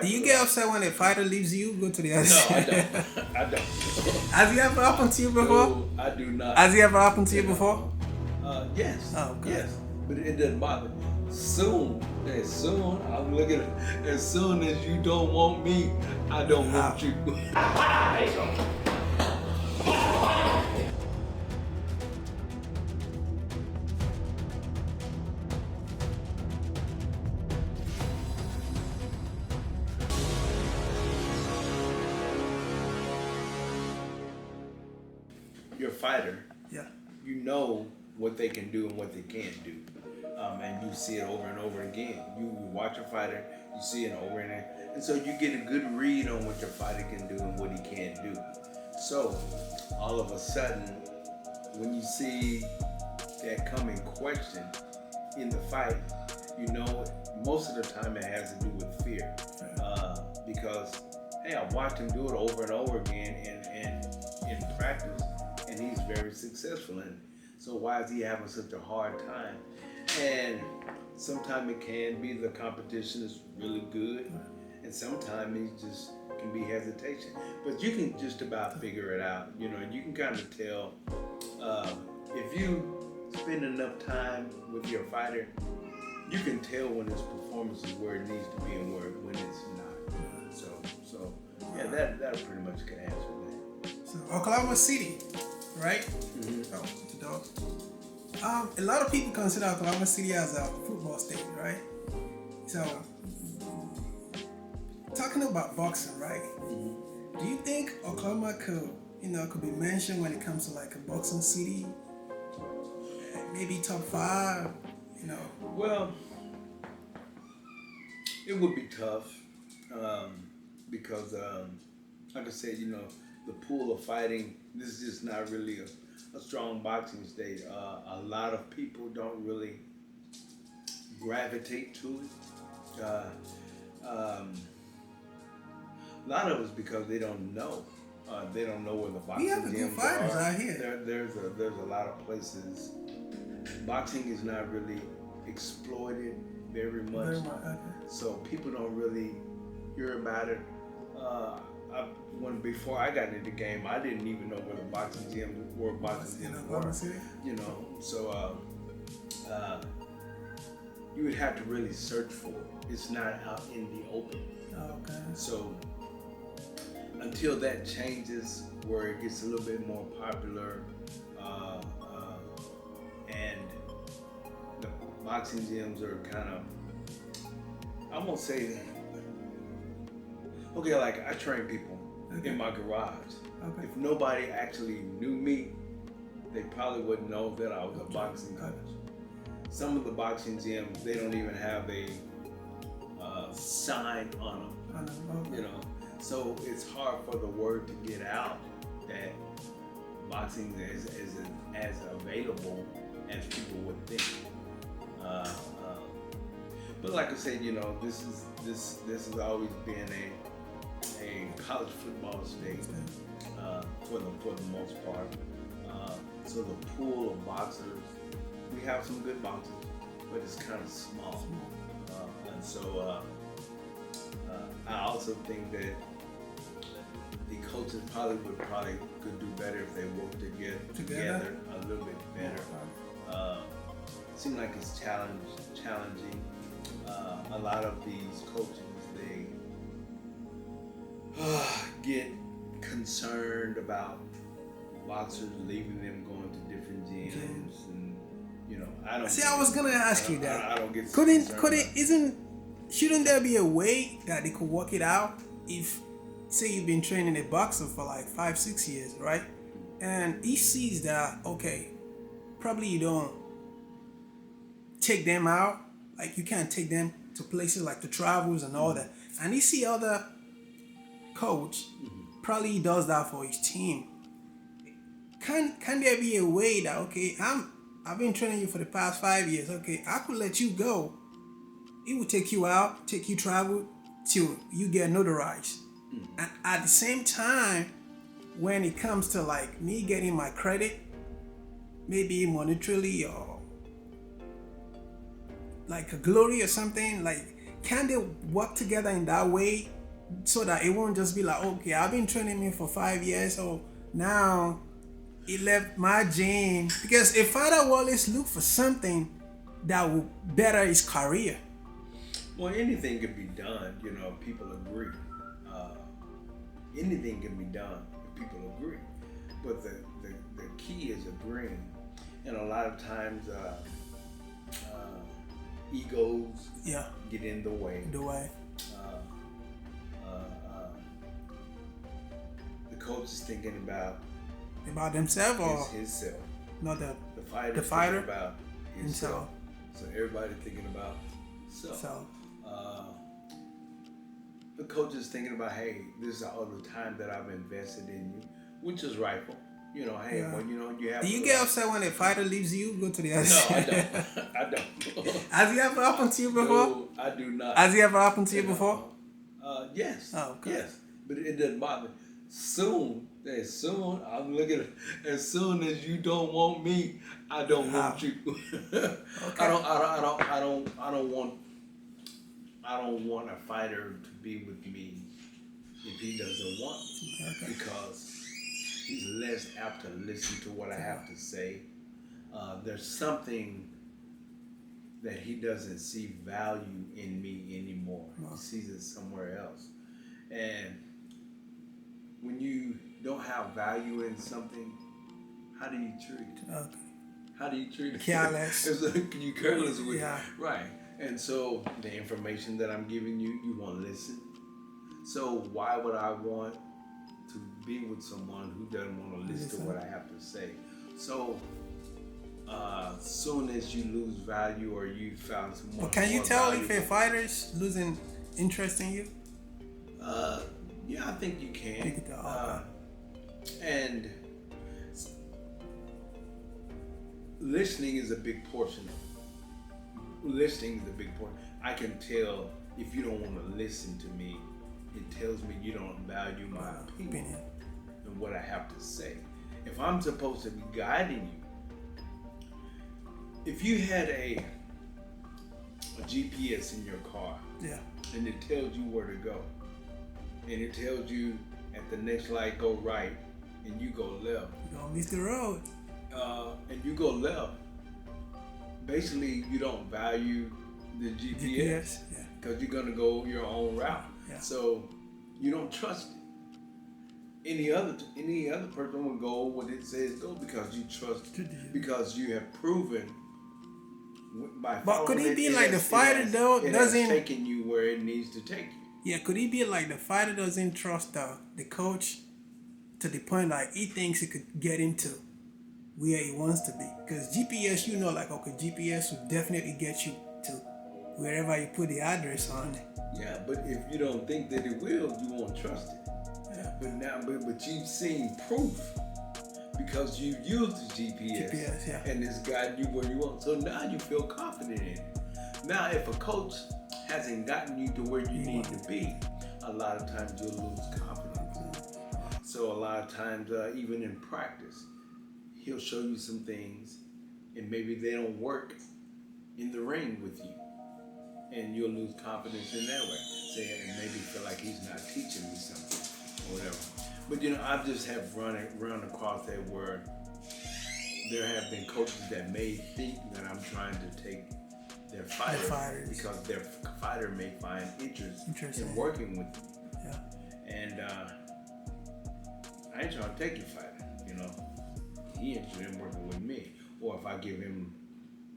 Do you get upset when a fighter leaves you, go to the other No, I side? don't. I don't. Has it ever happened to you before? No, I do not. Has it ever happened to you before? Yes. Oh, okay. Yes. But it doesn't bother me. Soon, I'm looking at as soon as you don't want me, I don't want you. You're a fighter. Yeah. You know what they can do and what they can't do. And you see it over and over again. You watch a fighter, you see it over and over. And so you get a good read on what your fighter can do and what he can't do. So all of a sudden, when you see that come in question in the fight, you know most of the time it has to do with fear. Because, hey, I watched him do it over and over again and in practice, and he's very successful in it. So why is he having such a hard time? And sometimes it can be the competition is really good, and sometimes it just can be hesitation. But you can just about figure it out. You know, you can kind of tell if you spend enough time with your fighter, you can tell when his performance is where it needs to be and when it's not. So yeah, that pretty much can answer that. So Oklahoma City, right? Mm-hmm. Oh, it's a dog. A lot of people consider Oklahoma City as a football state, right? So, talking about boxing, right? Mm-hmm. Do you think Oklahoma could be mentioned when it comes to like a boxing city? Maybe top 5, Well, it would be tough because, like I said, the pool of fighting, this is just not really a strong boxing state. A lot of people don't really gravitate to it. A lot of it's because they don't know. They don't know where the boxing we have a good gyms fighters are. out here. There's a lot of places. Boxing is not really exploited very much. Okay. So people don't really hear about it. When before I got into the game, I didn't even know where the boxing gyms were. So you would have to really search for it. It's not out in the open. Okay. So until that changes, where it gets a little bit more popular, and the boxing gyms are kind of, I won't say that. Okay, like I train people in my garage. Okay. If nobody actually knew me, they probably wouldn't know that I was a boxing coach. Some of the boxing gyms, they don't even have a sign on them. So it's hard for the word to get out that boxing is as available as people would think. But like I said, this has always been a college football state for the most part. So the pool of boxers, we have some good boxers, but it's kind of small. And so I also think that the coaches could do better if they worked together a little bit better. Seems like it's challenging. A lot of these coaches, they get concerned about boxers leaving them, going to different gyms, and I don't. See, I was gonna ask you that. I don't get. Shouldn't there be a way that they could work it out? If, say, you've been training a boxer for like 5-6 years, right? And he sees that, okay, probably you don't take them out, like you can't take them to places like the travels and all that. And he see other coach, probably he does that for his team. Can there be a way that, okay, I've been training you for the past 5 years, okay, I could let you go. It will take you out, take you travel till you get notarized. And at the same time, when it comes to like me getting my credit, maybe monetarily or like a glory or something, like can they work together in that way so that it won't just be like, okay, I've been training me for 5 years, so now it left my gene? Because a fighter will always look for something that will better his career. Well, anything can be done, you know, if people agree. Anything can be done if people agree. But the key is agreeing. And a lot of times, egos get in the way. The coach is thinking about themselves or himself. Not the fighter thinking about himself. So everybody thinking about self. The coach is thinking about, hey, this is all the time that I've invested in you, which is rightful. You know, hey, well, you know, you have. Do you get upset when a fighter leaves you, go to the other side? No, I don't. I don't. Has it ever happened to you before? No, I do not. Has it ever happened to you before? Yes. Oh, okay. Yes, but it doesn't bother me. As soon as you don't want me, I don't want you. Okay. I don't want a fighter to be with me if he doesn't want me, because he's less apt to listen to what I have to say. There's something that he doesn't see value in me anymore. He sees it somewhere else. And when you don't have value in something, how do you treat it? Okay. How do you treat it? Careless. You careless with it. Right. And so the information that I'm giving you, you won't listen. So why would I want to be with someone who doesn't want to listen to what I have to say? So soon as you lose value or you found someone. Well, can you tell if a fighter is losing interest in you? Yeah, I think you can. And listening is a big portion of it. Listening is a big portion. I can tell if you don't want to listen to me. It tells me you don't value my opinion and what I have to say. If I'm supposed to be guiding you, if you had a GPS in your car, and it tells you where to go, and it tells you at the next light go right, and you go left. You don't miss the road. And you go left. Basically, you don't value the GPS because you're gonna go your own route. So you don't trust it. Any other person would go what it says go because you trust it, because you have proven by following. But could it be like the fighter though doesn't taking you where it needs to take you? Yeah, could it be like the fighter doesn't trust the coach to the point like he thinks he could get into where he wants to be? Because GPS, you know, like, okay, GPS will definitely get you to wherever you put the address on it. Yeah, but if you don't think that it will, you won't trust it. Yeah. But you've seen proof because you've used the GPS and it's gotten you where you want. So now you feel confident in it. Now, if a coach hasn't gotten you to where you need to be, a lot of times you'll lose confidence. So a lot of times, even in practice, he'll show you some things and maybe they don't work in the ring with you. And you'll lose confidence in that way. Say, and maybe feel like he's not teaching me something or whatever. But you know, I just have run across that where there have been coaches that may think that I'm trying to take their fighter because their fighter may find interest in working with me. Yeah. And I ain't trying to take your fighter, you know. He interested in working with me. Or if I give him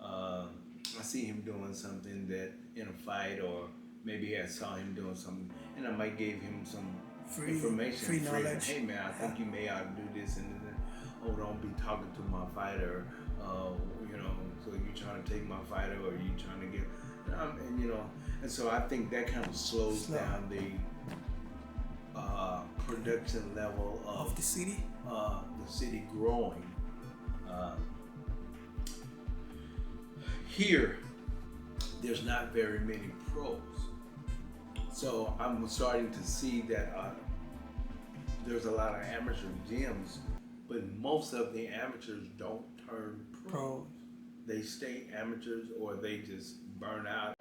I see him doing something that in a fight, or maybe I saw him doing something, and I might give him some information, free knowledge. Hey man, I think you may ought to do this, and then, oh, don't be talking to my fighter, you know. So you trying to take my fighter, or you trying to get, and you know, and so I think that kind of slows down the production level of the city growing. Here, there's not very many pros. So I'm starting to see that there's a lot of amateur gyms, but most of the amateurs don't turn pros. They stay amateurs or they just burn out.